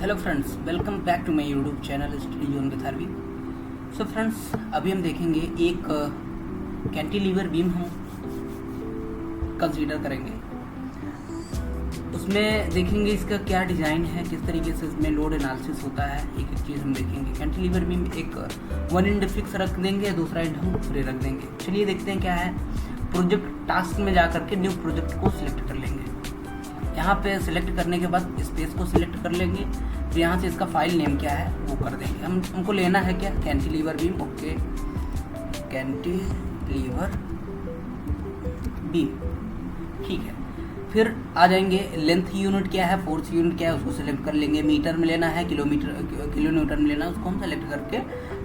Hello friends, welcome back to my YouTube channel study zone with RV. So friends, अभी हम देखेंगे एक cantilever beam हम consider करेंगे। उसमें देखेंगे इसका क्या डिज़ाइन है, किस तरीके से इसमें लोड एनालिसिस होता है, एक एक चीज़ हम देखेंगे। कैंटिलीवर बीम एक वन एंड फिक्स रख देंगे, दूसरा एंड हम फ्री रख देंगे। चलिए देखते हैं क्या है। प्रोजेक्ट टास्क में जा करके न्यू प्रोजेक्ट को सिलेक्ट कर लेंगे। यहाँ पे सिलेक्ट करने के बाद स्पेस को सिलेक्ट कर लेंगे। फिर यहाँ से इसका फाइल नेम क्या है वो कर देंगे। हमको लेना है क्या, cantilever beam. Okay, cantilever beam, ठीक है। फिर आ जाएंगे, लेंथ यूनिट क्या है, फोर्स यूनिट क्या है, उसको सिलेक्ट कर लेंगे। मीटर में लेना है, किलो न्यूटन में लेना है, उसको हम सेलेक्ट करके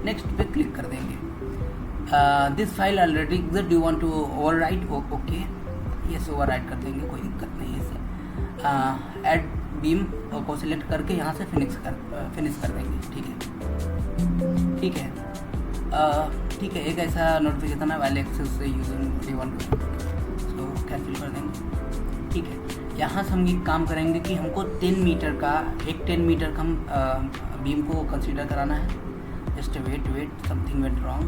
नेक्स्ट पे क्लिक कर देंगे। This file already exist, do want to overwrite. Okay, yes, overwrite कर देंगे, कोई दिक्कत नहीं है इसे। ऐड बीम को सिलेक्ट करके यहाँ से फिनिश कर देंगे। ठीक है। ठीक है, एक ऐसा नोटिफिकेशन है, वाइल एक्सेस से यूजिंग सो कैंसिल कर देंगे। ठीक है, यहाँ से हम ये काम करेंगे कि हमको 10 मीटर का हम बीम को कंसीडर कराना है। Just wait, something went wrong.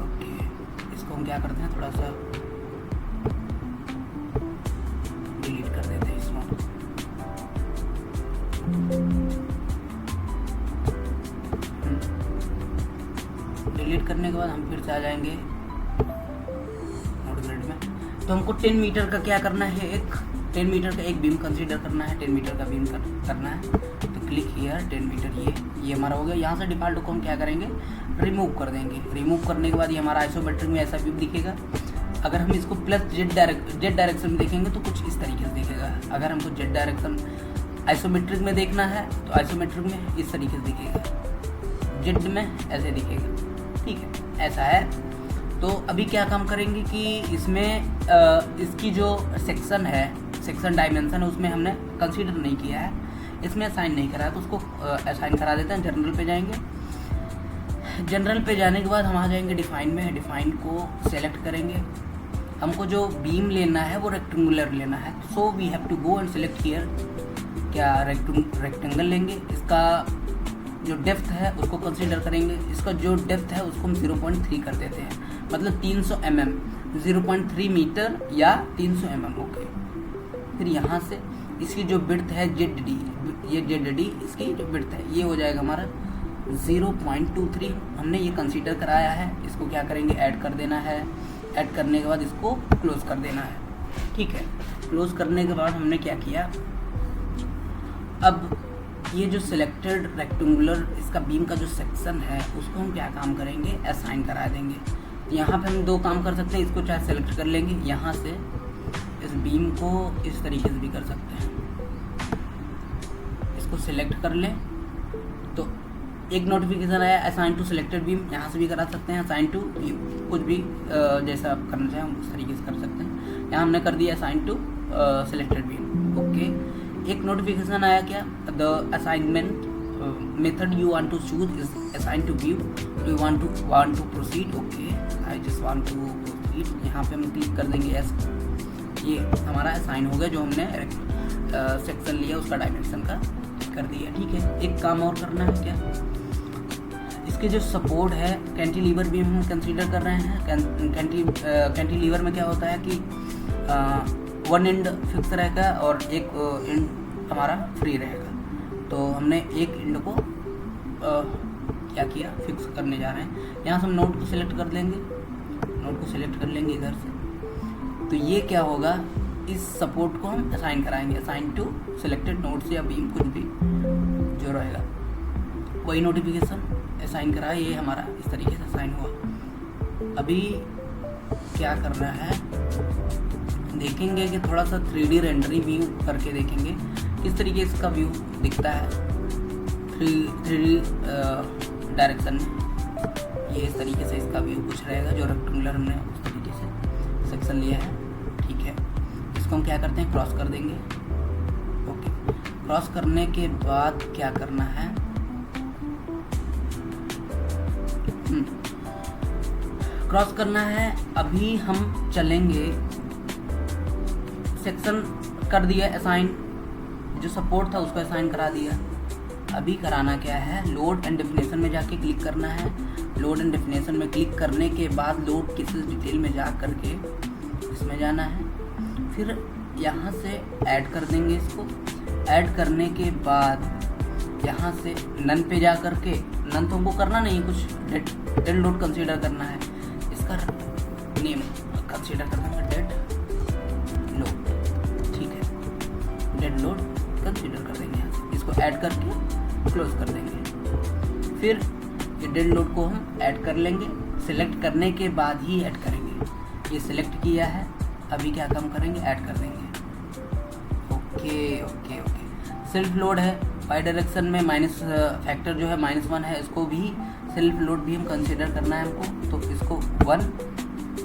Okay, इसको हम क्या करते हैं, थोड़ा सा डिलीट कर देते हैं इसमें। डिलीट करने के बाद हम फिर से आ जाएंगे नोट ग्रिड में। तो हमको 10 मीटर का क्या करना है, 10 मीटर का एक बीम कंसीडर करना है, 10 मीटर का बीम करना है। तो क्लिक हियर 10 मीटर, ये हमारा हो गया। यहाँ से डिफ़ॉल्ट को हम क्या करेंगे, रिमूव कर देंगे। रिमूव करने के बाद ये हमारा आइसोमेट्रिक में ऐसा व्यू दिखेगा। अगर हम इसको प्लस जेड डायरेक्शन में देखेंगे तो कुछ इस तरीके से दिखेगा। अगर हमको जेड डायरेक्शन आइसोमेट्रिक में देखना है तो आइसोमेट्रिक में इस तरीके से दिखेगा, जेड में ऐसे दिखेगा। ठीक है, ऐसा है। तो अभी क्या काम करेंगे कि इसमें इसकी जो सेक्शन डायमेंशन है उसमें हमने कंसीडर नहीं किया है, इसमें असाइन नहीं करा है, तो उसको असाइन करा देते हैं। जनरल पे जाएंगे। जनरल पे जाने के बाद हम आ जाएंगे डिफाइन में। डिफाइन को सेलेक्ट करेंगे। हमको जो बीम लेना है वो रेक्टेंगुलर लेना है, so we have to go and select here. क्या रेक्टेंगल लेंगे। इसका जो डेप्थ है उसको कंसीडर करेंगे। इसका जो डेप्थ है उसको हम 0.3 कर देते हैं, मतलब 300 mm, 0.3 मीटर या 300 mm। ओके, फिर यहाँ से इसकी जो विड्थ है ZD, ये ZD इसकी जो विड्थ है ये हो जाएगा हमारा 0.23। हमने ये कंसीडर कराया है। इसको क्या करेंगे, ऐड कर देना है। ऐड करने के बाद इसको क्लोज कर देना है। ठीक है, क्लोज करने के बाद हमने क्या किया, अब ये जो सिलेक्टेड रेक्टेंगुलर इसका बीम का जो सेक्शन है उसको हम क्या काम करेंगे, असाइन करा देंगे। यहाँ पे हम दो काम कर सकते हैं। इसको चाहे सेलेक्ट कर लेंगे, यहाँ से इस बीम को इस तरीके से भी कर सकते हैं। इसको सिलेक्ट कर लें तो एक नोटिफिकेशन आया, असाइन टू सिलेक्टेड बीम। यहाँ से भी करा सकते हैं, असाइन टू व्यू, कुछ भी जैसा आप करना चाहें उस तरीके से कर सकते हैं। यहाँ हमने कर दिया assign to selected beam. Okay, एक नोटिफिकेशन आया क्या, the assignment method you want to choose is assign to view, you want to proceed. Okay, I just want to proceed. यहाँ पे हम क्लिक कर देंगे यस। ये हमारा असाइन हो गया, जो हमने सेक्शन लिया उसका डायमेंशन का कर दिया। ठीक है, एक काम और करना है क्या, इसके जो सपोर्ट है कैंटिलीवर बीम हम कंसीडर कर रहे हैं। कैंटिलीवर में क्या होता है कि वन एंड फिक्स रहेगा और एक एंड हमारा फ्री रहेगा। तो हमने एक एंड को क्या किया, फिक्स करने जा रहे हैं। यहाँ से हम नोट को सिलेक्ट कर लेंगे, नोट को सिलेक्ट कर लेंगे इधर से। तो ये क्या होगा, इस सपोर्ट को हम असाइन कराएंगे, असाइन टू सिलेक्टेड नोट्स या बीम, कुछ भी जो रहेगा वही नोटिफिकेशन असाइन करा। ये हमारा इस तरीके से असाइन हुआ। अभी क्या करना है, देखेंगे कि थोड़ा सा 3D रेंडरिंग व्यू करके देखेंगे किस तरीके से इसका व्यू दिखता है 3D डायरेक्शन में। ये इस तरीके से इसका व्यू कुछ रहेगा, जो रेक्टेंगुलर हमने उस तरीके से सेक्शन लिया है। ठीक है, इसको हम क्या करते हैं, क्रॉस कर देंगे। ओके, क्रॉस करने के बाद क्या करना है, क्रॉस करना है। अभी हम चलेंगे, सेक्शन कर दिया असाइन, जो सपोर्ट था उसको असाइन करा दिया। अभी कराना क्या है, लोड एंड डेफिनेशन में जाके क्लिक करना है। लोड एंड डेफिनेशन में क्लिक करने के बाद लोड किसी डिटेल में जा करके इसमें जाना है, फिर यहाँ से ऐड कर देंगे इसको। ऐड करने के बाद यहाँ से नन पे जा करके, नन तो हमको करना नहीं, कुछ डेड लोड कंसीडर करना है, इसका नेम कंसीडर कर देंगे डेड लोड, ठीक है, डेड लोड कंसीडर कर देंगे यहाँ से। इसको ऐड करके क्लोज कर देंगे। फिर ये डेड लोड को हम ऐड कर लेंगे, सिलेक्ट करने के बाद ही ऐड करेंगे। ये सिलेक्ट किया है, अभी क्या काम करेंगे, ऐड कर देंगे। Okay okay okay. Self load है, बाई डायरेक्शन में माइनस फैक्टर जो है -1 है, इसको भी सेल्फ लोड भी हम कंसीडर करना है हमको, तो इसको 1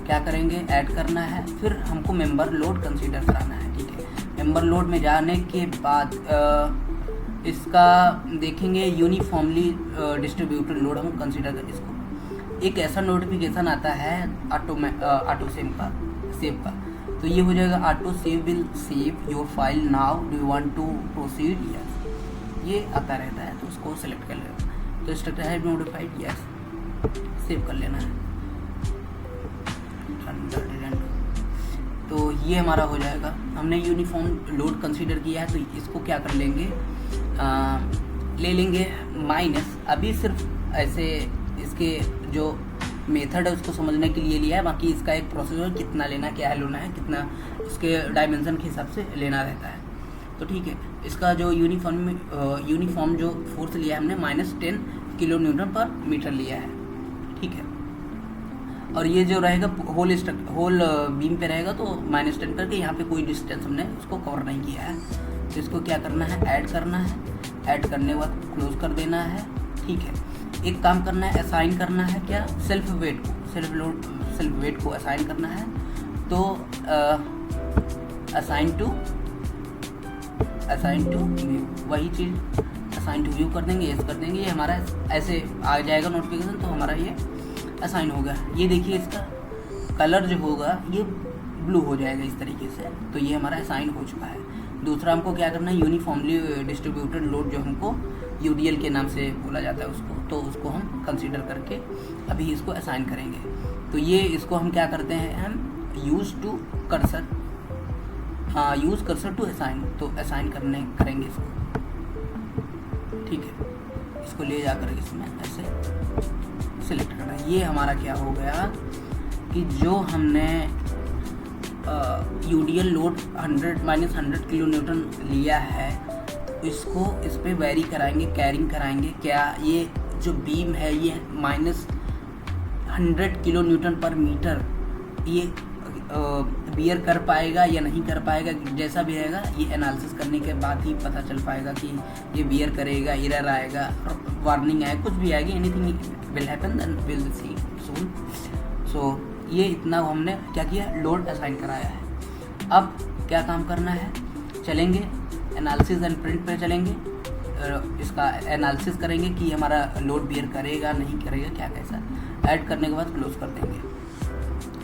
क्या करेंगे, ऐड करना है। फिर हमको मेंबर लोड कंसीडर कराना है, ठीक है। मेंबर लोड में जाने के बाद इसका देखेंगे यूनिफॉर्मली डिस्ट्रीब्यूटेड लोड हम कंसीडर कर। इसको एक ऐसा नोटिफिकेशन आता है ऑटो सेव का, तो ये हो जाएगा auto save will save your file now, do you want to proceed, yes, ये आता रहता है, तो उसको सेलेक्ट कर लेना। तो स्ट्रक्चर है नोटिफाइड, यस, सेव कर लेना है। तो ये हमारा हो जाएगा। हमने यूनिफॉर्म लोड कंसीडर किया है, तो इसको क्या कर लेंगे, ले लेंगे माइनस। अभी सिर्फ ऐसे इसके जो मेथड है उसको समझने के लिए लिया है, बाकी इसका एक प्रोसेस है, कितना लेना, क्या लेना है, कितना इसके डायमेंशन के हिसाब से लेना रहता है। तो ठीक है, इसका जो यूनिफॉर्म जो फोर्स लिया है हमने -10 किलो न्यूटन पर मीटर लिया है, ठीक है। और ये जो रहेगा होल बीम पे रहेगा, तो -10 करके यहाँ पे कोई डिस्टेंस हमने उसको कवर नहीं किया है। तो इसको क्या करना है, ऐड करना है। ऐड करने के बाद क्लोज कर देना है, ठीक है। एक काम करना है, असाइन करना है क्या, सेल्फ वेट को असाइन करना है। तो असाइन टू व्यू, वही चीज़ असाइन टू व्यू कर देंगे, यस कर देंगे। ये हमारा ऐसे आ जाएगा नोटिफिकेशन, तो हमारा ये असाइन होगा। ये देखिए इसका कलर जो होगा ये ब्लू हो जाएगा इस तरीके से, तो ये हमारा असाइन हो चुका है। दूसरा हमको क्या करना है, यूनिफॉर्मली डिस्ट्रीब्यूटेड लोड जो हमको UDL के नाम से बोला जाता है उसको, तो उसको हम कंसीडर करके अभी इसको असाइन करेंगे। तो ये इसको हम क्या करते हैं, हम यूज़ कर्सर टू असाइन, तो असाइन करेंगे इसको, ठीक है। इसको ले जाकर इसमें ऐसे सिलेक्ट करना है। ये हमारा क्या हो गया कि जो हमने UDL लोड 100 किलो न्यूटन लिया है, इसको इस पर वेरी कराएंगे, कैरिंग कराएंगे। क्या ये जो बीम है ये -100 किलो न्यूटन पर मीटर ये बियर कर पाएगा या नहीं कर पाएगा, जैसा भी रहेगा ये एनालिसिस करने के बाद ही पता चल पाएगा कि ये बियर करेगा, एरर आएगा, वार्निंग आएगा, कुछ भी आएगी, anything will happen, then will see soon. So ये इतना हमने क्या किया, लोड असाइन कराया है। अब क्या काम करना है, चलेंगे एनालिसिस एंड प्रिंट पे चलेंगे, इसका एनालिसिस करेंगे कि हमारा लोड बियर करेगा नहीं करेगा, क्या कैसा। ऐड करने के बाद क्लोज कर देंगे,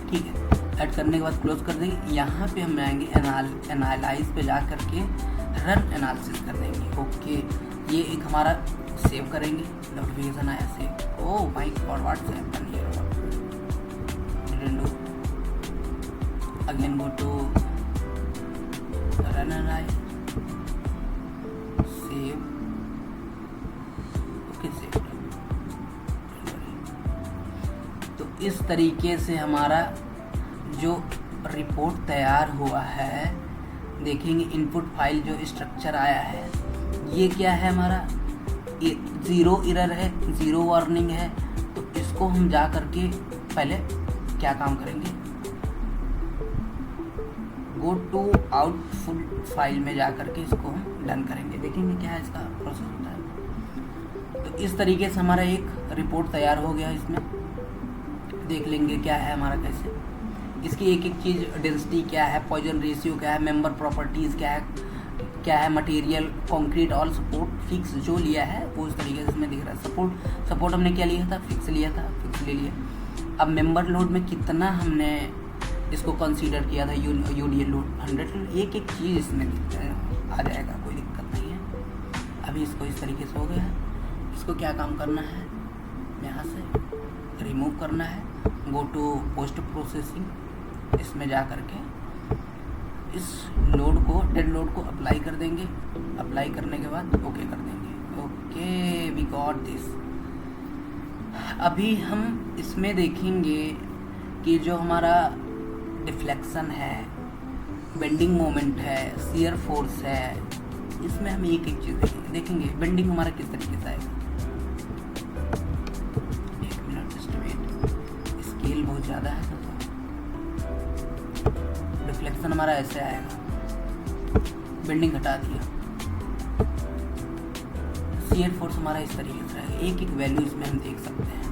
ठीक है। ऐड करने के बाद क्लोज कर देंगे। यहाँ पे हम आएंगे एनालाइज पे जा करके रन एनालिसिस कर देंगे। ओके, ये एक हमारा सेव करेंगे, नोटिफिकेशन आया save. Oh my god, what's happened here, didn't do, again go to run analyze, save, okay save. तो इस तरीके से हमारा जो रिपोर्ट तैयार हुआ है, देखेंगे इनपुट फाइल जो स्ट्रक्चर आया है, ये क्या है हमारा, 0 एरर है, 0 वार्निंग है। तो इसको हम जा करके पहले क्या काम करेंगे, गो टू आउटपुट फाइल में जा करके इसको हम डन करेंगे, देखेंगे क्या है इसका प्रोसेस होता है। तो इस तरीके से हमारा एक रिपोर्ट तैयार हो गया। इसमें देख लेंगे क्या है हमारा, कैसे इसकी एक एक चीज़, डेंसिटी क्या है, पॉइजन रेशियो क्या है, मेंबर प्रॉपर्टीज़ क्या है, material, concrete, all support fix जो लिया है वो इस तरीके से इसमें दिख रहा है। सपोर्ट हमने क्या लिया था, फिक्स लिया था, फिक्स ले लिया। अब मेंबर लोड में कितना हमने इसको कंसीडर किया था, UDL लोड 100, एक एक चीज़ इसमें आ जाएगा, कोई दिक्कत अभी इसको इस तरीके से हो गया है। इसको क्या काम करना है, यहाँ से रिमूव करना है, गो टू पोस्ट प्रोसेसिंग, इसमें जा करके इस लोड को, डेड लोड को अप्लाई कर देंगे। अप्लाई करने के बाद ओके कर देंगे। Okay, we got this. अभी हम इसमें देखेंगे कि जो हमारा डिफ्लेक्शन है, बेंडिंग मोमेंट है, शियर फोर्स है, इसमें हम एक एक चीज़ देखेंगे। बेंडिंग हमारा किस तरीके से आएगा, एक मिनट जस्ट वेट, स्केल बहुत ज़्यादा है तो डिफ्लेक्शन हमारा ऐसे आएगा, बेंडिंग हटा दिया, शियर फोर्स हमारा इस तरीके से आएगा। एक एक वैल्यू इसमें हम देख सकते हैं।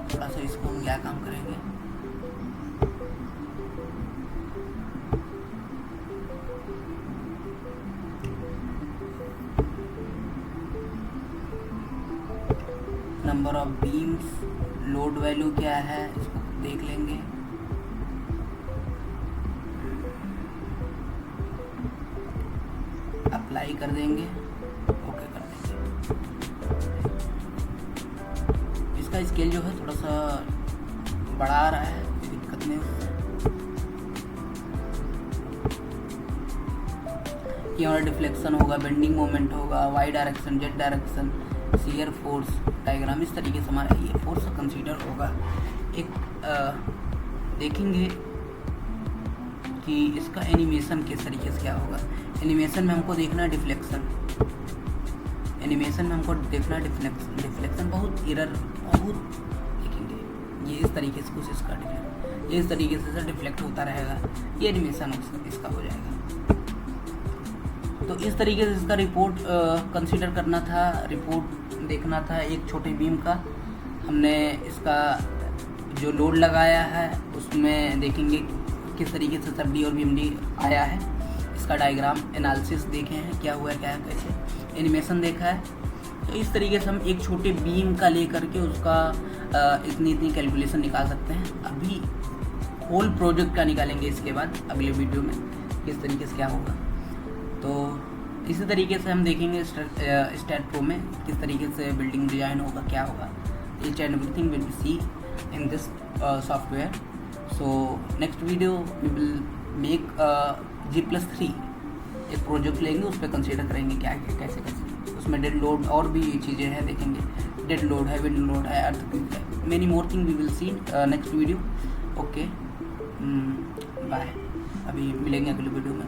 थोड़ा सा इसको हम क्या काम करेंगे, number of beams, load value क्या है इसको देख लेंगे। अप्लाई कर देंगे, ओके कर देंगे। इसका स्केल जो है थोड़ा सा बड़ा आ रहा है, कोई दिक्कत नहीं उससे। ये हमारा डिफ्लेक्शन होगा, बेंडिंग मोमेंट होगा, Y direction, Z direction, shear force diagram, इस तरीके से हमारा ये फोर्स कंसीडर होगा। एक देखेंगे कि इसका एनिमेशन किस तरीके से क्या होगा। एनिमेशन में हमको देखना है डिफ्लेक्शन, एनिमेशन में हमको देखना है डिफ्लेक्शन बहुत इरर, बहुत देखेंगे ये इस तरीके से कुछ इसका डिफ्लेक्ट, ये इस तरीके से डिफ्लेक्ट होता रहेगा, ये एनिमेशन इसका हो जाएगा। तो इस तरीके से इसका रिपोर्ट कंसीडर करना था, रिपोर्ट देखना था एक छोटे बीम का। हमने इसका जो लोड लगाया है उसमें देखेंगे किस तरीके से सब डी और बीएमडी आया है, इसका डायग्राम एनालिसिस देखे हैं, क्या हुआ है क्या कैसे, एनिमेशन देखा है। तो इस तरीके से हम एक छोटे बीम का लेकर के उसका इतनी कैलकुलेशन निकाल सकते हैं। अभी होल प्रोजेक्ट का निकालेंगे इसके बाद अगले वीडियो में किस तरीके से क्या होगा। तो इसी तरीके से हम देखेंगे स्टैट प्रो में किस तरीके से बिल्डिंग डिजाइन होगा, क्या होगा। Each and everything will be see in this software. So next video we will make G+3 एक प्रोजेक्ट लेंगे, उस पर कंसीडर करेंगे क्या क्या कैसे कैसे, उसमें डेड लोड और भी चीज़ें हैं देखेंगे, डेड लोड है, विंड लोड है, अर्थक्वेक है, many more thing we will see next video. Okay bye, अभी मिलेंगे अगले वीडियो में।